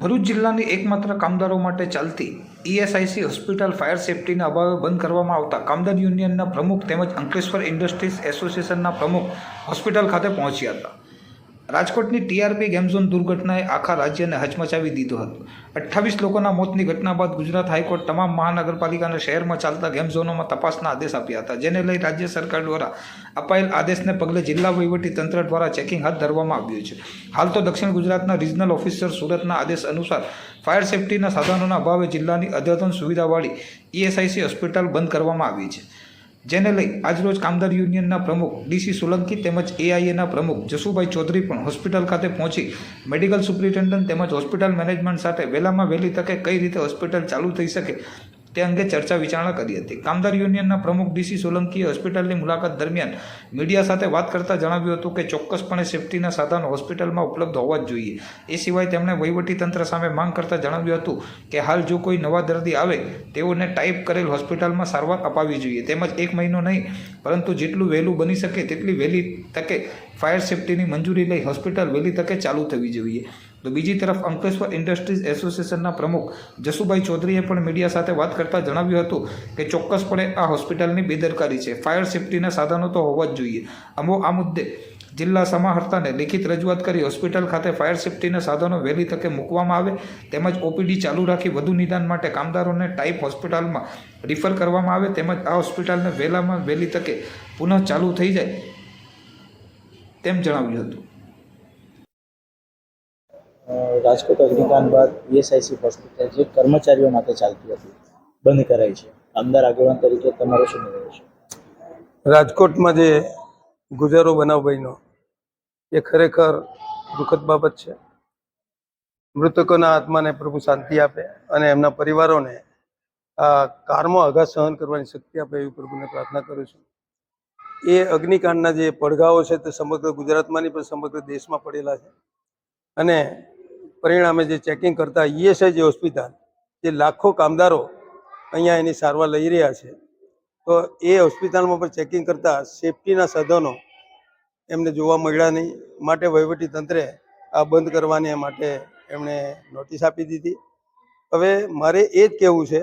ભરૂચ જિલ્લાની એકમાત્ર કામદારો માટે ચાલતી ઈએસઆઈસી હોસ્પિટલ ફાયર સેફટીના અભાવે બંધ કરવામાં આવતા કામદાર યુનિયનના પ્રમુખ તેમજ અંકલેશ્વર ઇન્ડસ્ટ્રીઝ એસોસિએશનના પ્રમુખ હોસ્પિટલ ખાતે પહોંચ્યા હતા। રાજકોટની ટીઆરપી ગેમ ઝોન દુર્ઘટનાએ આખા રાજ્યને હચમચાવી દીધો હતો। 28 લોકોના મોતની ઘટના બાદ ગુજરાત હાઈકોર્ટ તમામ મહાનગરપાલિકા અને શહેરમાં ચાલતા ગેમ ઝોનોમાં તપાસના આદેશ આપ્યા હતા, જેને લઈ રાજ્ય સરકાર દ્વારા અપાયેલ આદેશને પગલે જિલ્લા વહીવટી તંત્ર દ્વારા ચેકિંગ હાથ ધરવામાં આવ્યું છે। હાલ તો દક્ષિણ ગુજરાતના રિજનલ ઓફિસર સુરતના આદેશ અનુસાર ફાયર સેફટીના સાધનોના અભાવે જિલ્લાની અદ્યતન સુવિધાવાળી ઈએસઆઈસી હોસ્પિટલ બંધ કરવામાં આવી છે, જેને લઈ આજરોજ કામદાર યુનિયનના પ્રમુખ ડીસી સોલંકી તેમજ એઆઈએના પ્રમુખ જસુભાઈ ચૌધરી પણ હોસ્પિટલ ખાતે પહોંચી મેડિકલ સુપ્રિન્ટેન્ડન્ટ તેમજ હોસ્પિટલ મેનેજમેન્ટ સાથે વહેલામાં વહેલી તકે કઈ રીતે હોસ્પિટલ ચાલુ થઈ શકે તે અંગે ચર્ચા વિચારણા કરી હતી। કામદાર યુનિયનના પ્રમુખ ડીસી સોલંકીએ હોસ્પિટલની મુલાકાત દરમિયાન મીડિયા સાથે વાત કરતા જણાવ્યું હતું કે ચોક્કસપણે સેફટીના સાધનો હોસ્પિટલમાં ઉપલબ્ધ હોવા જ જોઈએ। એ સિવાય તેમણે વહીવટીતંત્ર સામે માંગ કરતા જણાવ્યું હતું કે હાલ જો કોઈ નવા દર્દી આવે તેઓને ટાઈપ કરેલ હોસ્પિટલમાં સારવાર અપાવવી જોઈએ, તેમજ 1 મહિનો નહીં પરંતુ જેટલું વહેલું બની શકે તેટલી વહેલી તકે ફાયર સેફટીની મંજૂરી લઈ હોસ્પિટલ વહેલી તકે ચાલુ થવી જોઈએ। તો બીજી તરફ અંકલેશ્વર ઇન્ડસ્ટ્રીઝ એસોસિએશનના પ્રમુખ જસુભાઈ ચૌધરીએ પણ મીડિયા સાથે વાત કરતા જણાવ્યું હતું કે ચોક્કસપણે આ હોસ્પિટલની બેદરકારી છે, ફાયર સેફટીના સાધનો તો હોવા જ જોઈએ। આ મુદ્દે જિલ્લા સમાહર્તાને લિખિત રજૂઆત કરી હોસ્પિટલ ખાતે ફાયર સેફટીના સાધનો વહેલી તકે મૂકવામાં આવે તેમજ ઓપીડી ચાલુ રાખી વધુ નિદાન માટે કામદારોને ટાઈપ હોસ્પિટલમાં રિફર કરવામાં આવે તેમજ આ હોસ્પિટલને વહેલામાં વહેલી તકે પુનઃ ચાલુ થઈ જાય તેમ જણાવ્યું હતું। રાજકોટ અગ્નિકાંડ બાદ ઈએસઆઈસી હોસ્પિટલ જે કર્મચારીઓ માટે ચાલતી હતી બંધ કરાઈ છે। કામદાર આગેવાન તરીકે તમારો શું નિર્ણય છે? રાજકોટમાં જે ગુજારો બનાવ બન્યો એ ખરેખર દુઃખદ બાબત છે। મૃતકોના આત્માને પ્રભુ શાંતિ આપે અને એમના પરિવારોને આ કારમો આઘાત સહન કરવાની શક્તિ આપે એવી પ્રભુને પ્રાર્થના કરું છું। એ અગ્નિકાંડના જે પડઘાઓ છે તે સમગ્ર ગુજરાતમાં નહીં પણ સમગ્ર દેશમાં પડેલા છે અને પરિણામે જે ચેકિંગ કરતા ઈએસઆઈ હોસ્પિટલ જે લાખો કામદારો અહીંયા એની સારવાર લઈ રહ્યા છે, તો એ હોસ્પિટલમાં પણ ચેકિંગ કરતા સેફટીના સાધનો એમને જોવા મળ્યા નહીં, માટે વહીવટી તંત્રે આ બંધ કરવાની માટે એમણે નોટિસ આપી દીધી। હવે મારે એ જ કહેવું છે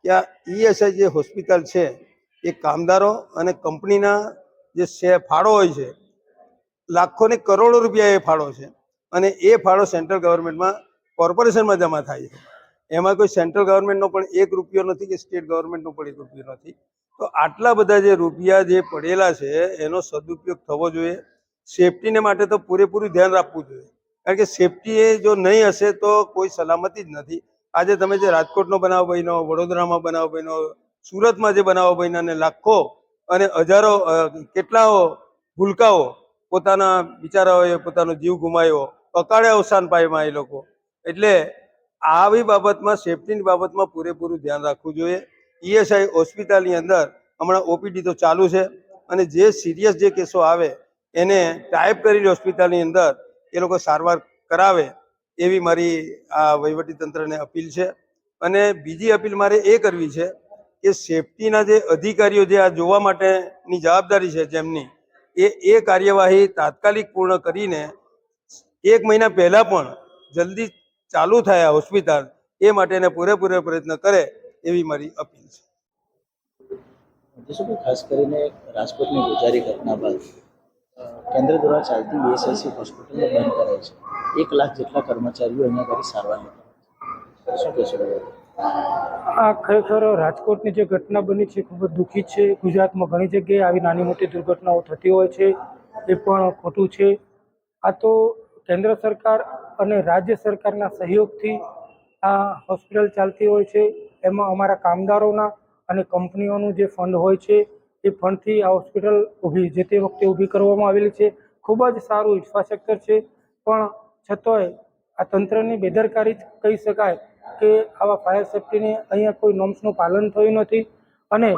કે આ ઈએસઆઈ જે હોસ્પિટલ છે એ કામદારો અને કંપનીના જે ફાળો હોય છે, લાખો ને કરોડો રૂપિયા એ ફાળો છે અને એ ફાળો સેન્ટ્રલ ગવર્મેન્ટમાં કોર્પોરેશનમાં જમા થાય છે। એમાં કોઈ સેન્ટ્રલ ગવર્મેન્ટનો પણ 1 રૂપિયો નથી કે સ્ટેટ ગવર્મેન્ટનો પણ 1 રૂપિયો નથી। તો આટલા બધા જે રૂપિયા જે પડેલા છે એનો સદુપયોગ થવો જોઈએ। સેફટીને માટે તો પૂરેપૂરું ધ્યાન રાખવું જોઈએ, કારણ કે સેફટી એ જો નહીં હશે તો કોઈ સલામતી જ નથી। આજે તમે જે રાજકોટનો બનાવ બન્યો, વડોદરામાં બનાવ બન્યો, સુરતમાં જે બનાવો બન્યા અને લાખો અને હજારો કેટલાઓ ભૂલકાઓ પોતાના બિચારાઓએ પોતાનો જીવ ગુમાવ્યો, અકાળે અવસાન પામ્યા એ લોકો। એટલે આવી બાબતમાં સેફટીની બાબતમાં પૂરેપૂરું ધ્યાન રાખવું જોઈએ। ઈએસઆઈ હોસ્પિટલની અંદર હમણાં ઓપીડી તો ચાલુ છે અને જે સિરિયસ જે કેસો આવે એને ટાઈપ કરેલી હોસ્પિટલની અંદર એ લોકો સારવાર કરાવે એવી મારી આ વહીવટીતંત્રને અપીલ છે। અને બીજી અપીલ મારે એ કરવી છે કે સેફટીના જે અધિકારીઓ જે આ જોવા માટેની જવાબદારી છે જેમની એ કાર્યવાહી તાત્કાલિક પૂર્ણ કરીને 1 મહિના પહેલા પણ જલ્દી ચાલુ થાય હોસ્પિટલ એ માટેને પૂરેપૂરો પ્રયત્ન કરે એવી મારી અપીલ છે। ખાસ કરીને રાજકોટની ગુજારી ઘટના બાદ કેન્દ્ર દ્વારા ચાલતી ઈએસઆઈસી હોસ્પિટલ બંધ કરાઈ છે। 1 લાખ જેટલા કર્મચારીઓ અહીંયા આગળ સારવાર લેતા શું કહેશો? આ ખરેખર રાજકોટની જે ઘટના બની છે ખૂબ જ દુઃખી છે। ગુજરાતમાં ઘણી જગ્યાએ આવી નાની મોટી દુર્ઘટનાઓ થતી હોય છે, એ પણ ખોટું છે। આ તો કેન્દ્ર સરકાર અને રાજ્ય સરકારના સહયોગથી આ હોસ્પિટલ ચાલતી હોય છે। એમાં અમારા કામદારોના અને કંપનીઓનું જે ફંડ હોય છે એ ફંડથી આ હોસ્પિટલ જે તે વખતે ઊભી કરવામાં આવેલી છે। ખૂબ જ સારું ઇન્ફ્રાસ્ટ્રક્ચર છે, પણ છતાંય આ તંત્રની બેદરકારી જ કહી શકાય કે આવા ફાયર સેફટીની અહીંયા કોઈ નોર્મ્સનું પાલન થયું નથી। અને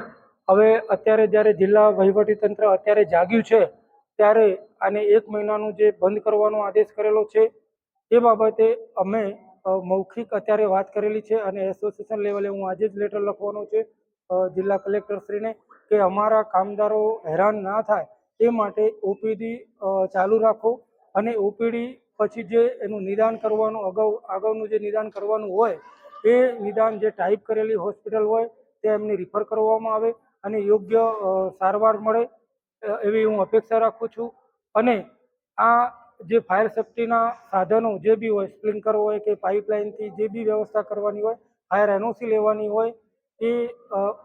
હવે અત્યારે જ્યારે જિલ્લા વહીવટીતંત્ર અત્યારે જાગ્યું છે ત્યારે આને 1 મહિનાનું જે બંધ કરવાનો આદેશ કરેલો છે એ બાબતે અમે મૌખિક અત્યારે વાત કરેલી છે અને એસોસિએશન લેવલે હું આજે જ લેટર લખવાનો છે જિલ્લા કલેક્ટરશ્રીને કે અમારા કામદારો હેરાન ના થાય એ માટે ઓપીડી ચાલુ રાખો અને ઓપીડી પછી જે એનું નિદાન કરવાનું અગાઉનું જે નિદાન કરવાનું હોય એ નિદાન જે ટાઈપ કરેલી હોસ્પિટલ હોય તે એમને રિફર કરવામાં આવે અને યોગ્ય સારવાર મળે એવી હું અપેક્ષા રાખું છું. અને આ જે ફાયર સેફ્ટીના સાધનો જે બી હોય, સ્પ્રિંકલર હોય કે પાઇપલાઇનથી જે બી વ્યવસ્થા કરવાની હોય, ફાયર એનઓસી લેવાની હોય, એ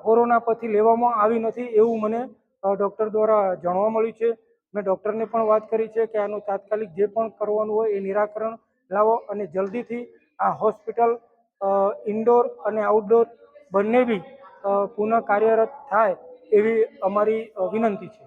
કોરોના પછી લેવામાં આવી નથી એવું મને ડૉક્ટર દ્વારા જાણવા મળ્યું છે. મેં ડૉક્ટરને પણ વાત કરી છે કે આનું તાત્કાલિક જે પણ કરવાનું હોય એ નિરાકરણ લાવો અને જલ્દીથી આ હોસ્પિટલ ઇન્ડોર અને આઉટડોર બંને બી પુનઃ કાર્યરત થાય એવી અમારી વિનંતી છે.